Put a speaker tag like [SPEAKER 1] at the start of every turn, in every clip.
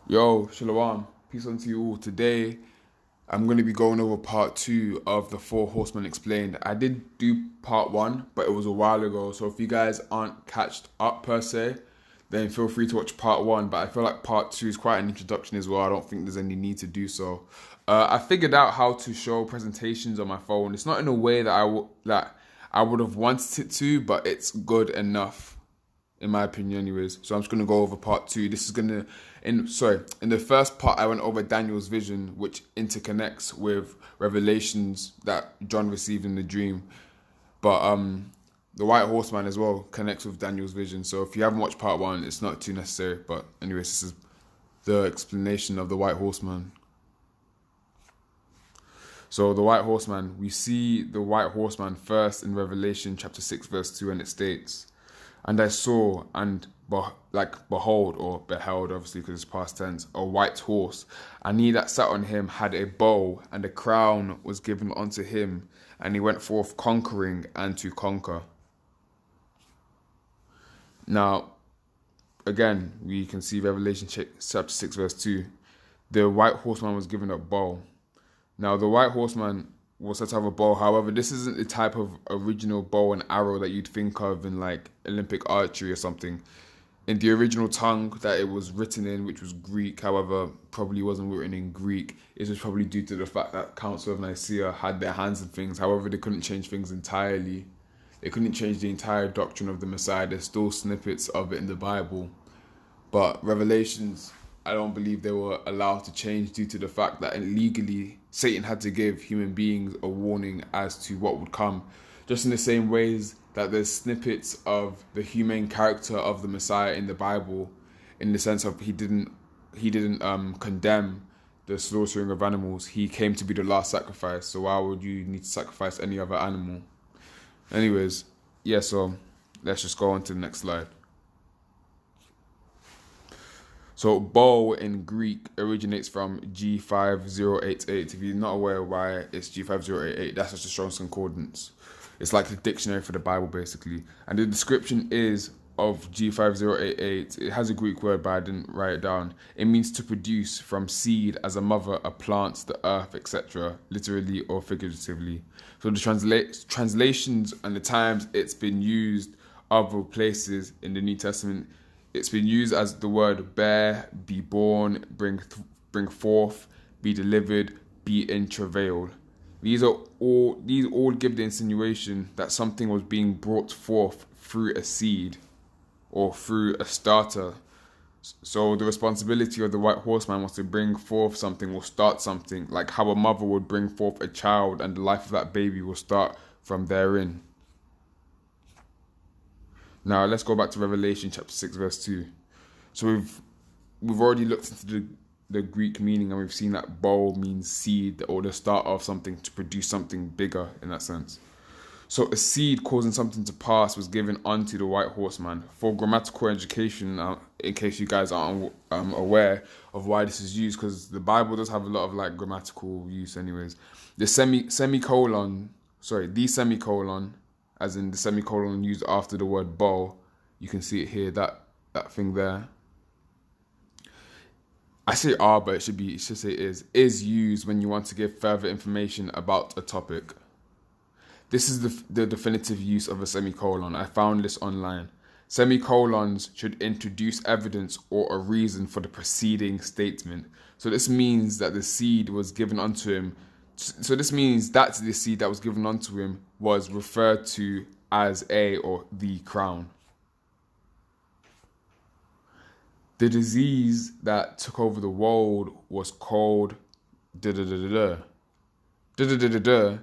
[SPEAKER 1] Yo, Shalom. Peace unto you all. Today, I'm going to be going over part two of the Four Horsemen Explained. I did do part one, but it was a while ago. So if you guys aren't catched up per se, then feel free to watch part one. But I feel like part two is quite an introduction as well. I don't think there's any need to do so. I figured out how to show presentations on my phone. It's not in a way that I would have wanted it to, but it's good enough in my opinion anyways. So I'm just going to go over part two. This is going to, in the first part I went over Daniel's vision, which interconnects with revelations that John received in the dream. But the white horseman as well connects with Daniel's vision. So if you haven't watched part one, it's not too necessary. But anyways, this is the explanation of the white horseman. So the white horseman, we see the white horseman first in Revelation chapter 6 verse 2, and it states, "And I saw behold, or beheld, obviously because it's past tense, a white horse, and he that sat on him had a bow, and a crown was given unto him, and he went forth conquering and to conquer." Now, again, we can see Revelation chapter 6 verse 2. The white horseman was given a bow. Now, the white horseman was said to have a bow. However, this isn't the type of original bow and arrow that you'd think of in like Olympic archery or something. In the original tongue that it was written in, which was Greek, however, probably wasn't written in Greek. It was probably due to the fact that Council of Nicaea had their hands in things. However, they couldn't change things entirely. They couldn't change the entire doctrine of the Messiah. There's still snippets of it in the Bible. But Revelations, I don't believe they were allowed to change due to the fact that legally Satan had to give human beings a warning as to what would come. Just in the same ways that there's snippets of the humane character of the Messiah in the Bible, in the sense of he didn't condemn the slaughtering of animals. He came to be the last sacrifice. So why would you need to sacrifice any other animal? Anyways, yeah, so let's just go on to the next slide. So bow in Greek originates from G5088. If you're not aware why it's G5088, that's just a Strong's Concordance. It's like the dictionary for the Bible, basically. And the description is of G5088. It has a Greek word, but I didn't write it down. It means to produce from seed as a mother, a plant, the earth, etc., literally or figuratively. So the translations and the times it's been used other places in the New Testament, it's been used as the word bear, be born, bring forth, be delivered, be in travail. These all give the insinuation that something was being brought forth through a seed or through a starter. So the responsibility of the white horseman was to bring forth something or start something, like how a mother would bring forth a child and the life of that baby will start from therein. Now let's go back to Revelation chapter 6 verse 2. So we've already looked into the Greek meaning, and we've seen that bow means seed or the start of something to produce something bigger in that sense. So a seed causing something to pass was given unto the white horseman. For grammatical education, in case you guys aren't aware of why this is used, because the Bible does have a lot of like grammatical use anyways. The semicolon, as in the semicolon used after the word bow, you can see it here, that thing there. I say are, but it should say is used when you want to give further information about a topic. This is the definitive use of a semicolon. I found this online. Semicolons should introduce evidence or a reason for the preceding statement. So this means that the seed was given unto him. So this means that the seed that was given unto him was referred to as a or the crown. The disease that took over the world was called da-da-da-da-da. Da-da-da-da-da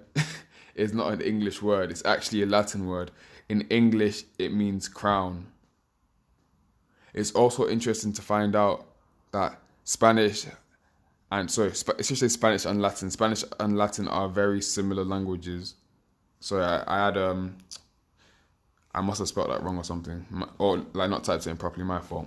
[SPEAKER 1] is not an English word. It's actually a Latin word. In English, it means crown. It's also interesting to find out that Spanish and Latin. Spanish and Latin are very similar languages. So I must have spelled that wrong or something, or like not typed it in properly. My fault.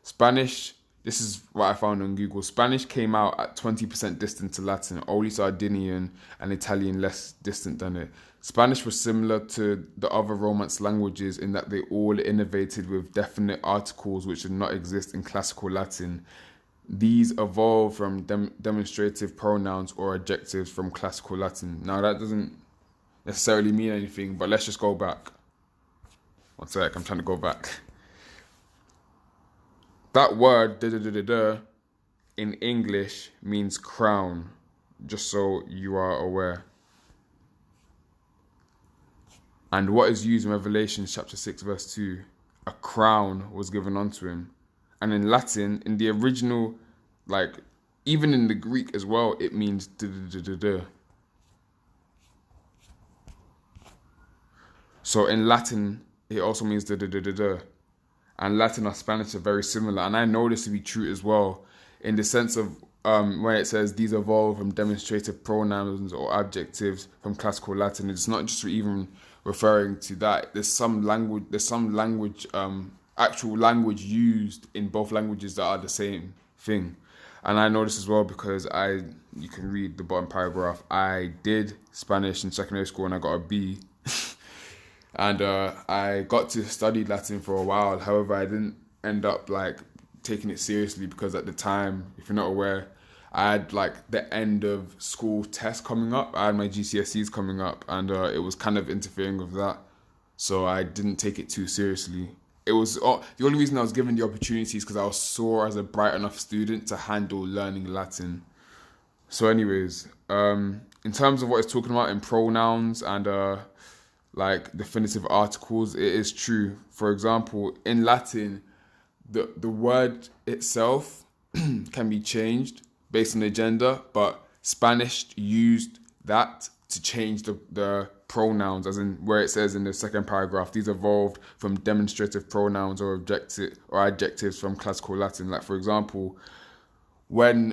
[SPEAKER 1] Spanish. This is what I found on Google. Spanish came out at 20% distant to Latin, only Sardinian and Italian less distant than it. Spanish was similar to the other Romance languages in that they all innovated with definite articles which did not exist in classical Latin. These evolved from demonstrative pronouns or adjectives from classical Latin. Now that doesn't necessarily mean anything, but let's just go back. One sec, I'm trying to go back. That word in English means crown, just so you are aware. And what is used in Revelation chapter 6 verse 2? A crown was given unto him. And in Latin, in the original, like even in the Greek as well, it means So in Latin, it also means And Latin or Spanish are very similar. And I know this to be true as well, in the sense of when it says these evolve from demonstrative pronouns or adjectives from classical Latin. It's not just even referring to that. There's some language, actual language used in both languages that are the same thing. And I know this as well because you can read the bottom paragraph. I did Spanish in secondary school and I got a B. And I got to study Latin for a while. However, I didn't end up like taking it seriously because at the time, if you're not aware, I had like the end of school test coming up. I had my GCSEs coming up, and it was kind of interfering with that. So I didn't take it too seriously. It was the only reason I was given the opportunity is because I was saw as a bright enough student to handle learning Latin. So, anyways, in terms of what it's talking about in pronouns and like definitive articles, it is true. For example, in Latin, the word itself can be changed based on the gender, but Spanish used that to change the pronouns, as in where it says in the second paragraph, these evolved from demonstrative pronouns or adjectives from classical Latin. Like, for example, when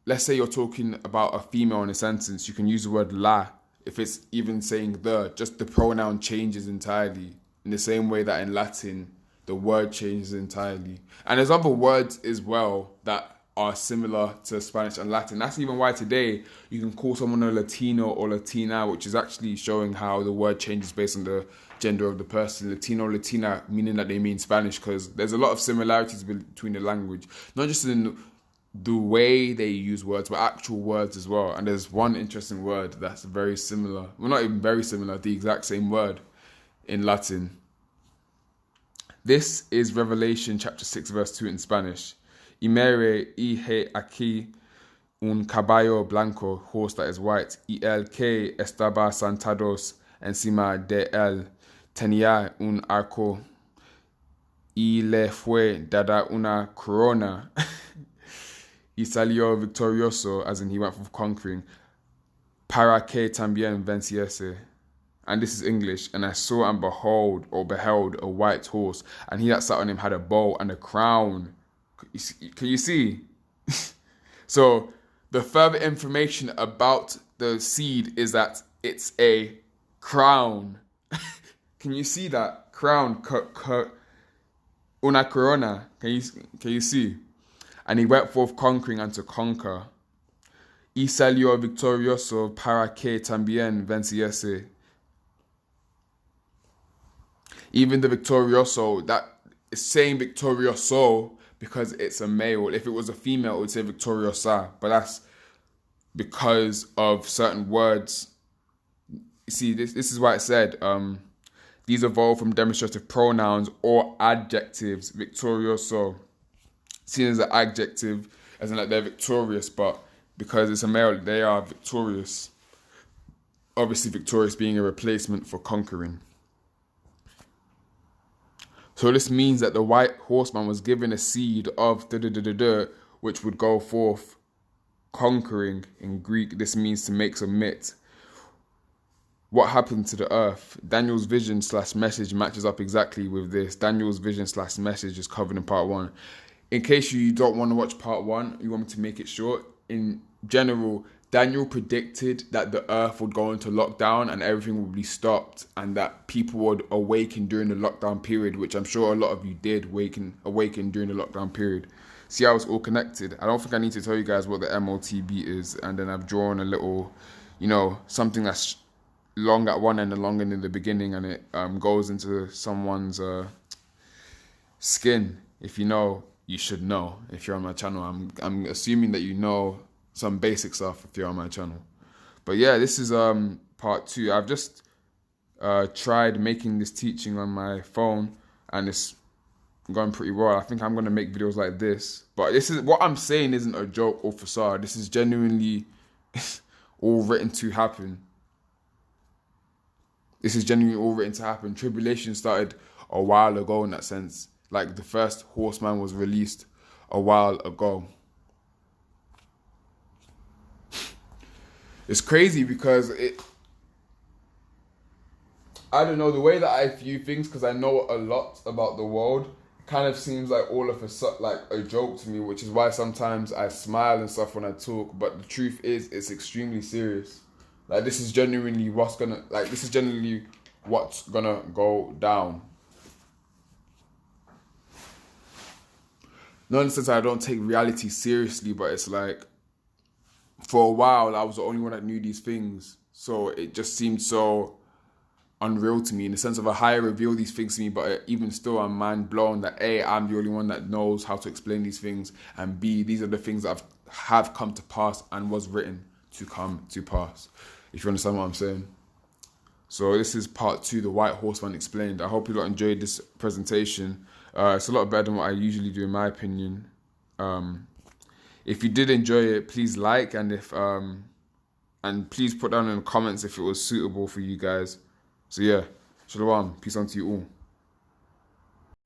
[SPEAKER 1] let's say you're talking about a female in a sentence, you can use the word la. If it's even saying just the pronoun changes entirely, in the same way that in Latin the word changes entirely. And there's other words as well that are similar to Spanish and Latin. That's even why today you can call someone a Latino or Latina, which is actually showing how the word changes based on the gender of the person. Latino or Latina, meaning that they mean Spanish, because there's a lot of similarities between the language, not just in the way they use words, but actual words as well. And there's one interesting word that's very similar. Well, not even very similar, the exact same word in Latin. This is Revelation chapter 6 verse 2 in Spanish. Y mere y he aquí un caballo blanco, horse that is white, y el que estaba sentados encima de él tenía un arco, y le fue dada una corona, y salió victorioso, as in he went for conquering, para que también venciese. And this is English. And I saw and beheld a white horse, and he that sat on him had a bow and a crown. Can you see? So the further information about the seed is that it's a crown. Can you see that? Crown. Una corona. Can you see? And he went forth conquering and to conquer. Y salió victorioso para que también venciese. Even the victorioso, that is saying victorioso because it's a male. If it was a female, it would say victoriosa. But that's because of certain words. You see, this is why it said, these evolve from demonstrative pronouns or adjectives, victorioso. Seen as an adjective, as in like they're victorious, but because it's a male, they are victorious. Obviously, victorious being a replacement for conquering. So this means that the white horseman was given a seed of which would go forth conquering. In Greek, this means to make submit. What happened to the earth? Daniel's vision / message matches up exactly with this. Daniel's vision / message is covered in part 1. In case you don't want to watch part 1, you want me to make it short. In general, Daniel predicted that the earth would go into lockdown and everything would be stopped, and that people would awaken during the lockdown period, which I'm sure a lot of you did awaken during the lockdown period. See how it's all connected? I don't think I need to tell you guys what the MOTB is, and then I've drawn a little, something that's long at one end and long in the beginning, and it goes into someone's skin. If you know, you should know if you're on my channel. I'm assuming that you know some basic stuff if you're on my channel. But yeah, this is part 2. I've just tried making this teaching on my phone, and it's going pretty well. I think I'm gonna make videos like this. But this is what I'm saying isn't a joke or facade. This is genuinely all written to happen. This is genuinely all written to happen. Tribulation started a while ago in that sense. Like the first Horseman was released a while ago. It's crazy because I don't know, the way that I view things, because I know a lot about the world, kind of seems like all of a joke to me, which is why sometimes I smile and stuff when I talk. But the truth is, it's extremely serious. Like this is genuinely what's gonna go down. Not in the sense that I don't take reality seriously, but it's like, for a while, I was the only one that knew these things. So it just seemed so unreal to me in the sense of a higher reveal these things to me, but even still I'm mind blown that A, I'm the only one that knows how to explain these things, and B, these are the things that have come to pass and was written to come to pass. If you understand what I'm saying. So this is part 2, the White Horseman Explained. I hope you lot enjoyed this presentation. It's a lot better than what I usually do in my opinion. If you did enjoy it, please like, and please put down in the comments if it was suitable for you guys. So yeah, shalom, peace on to you all.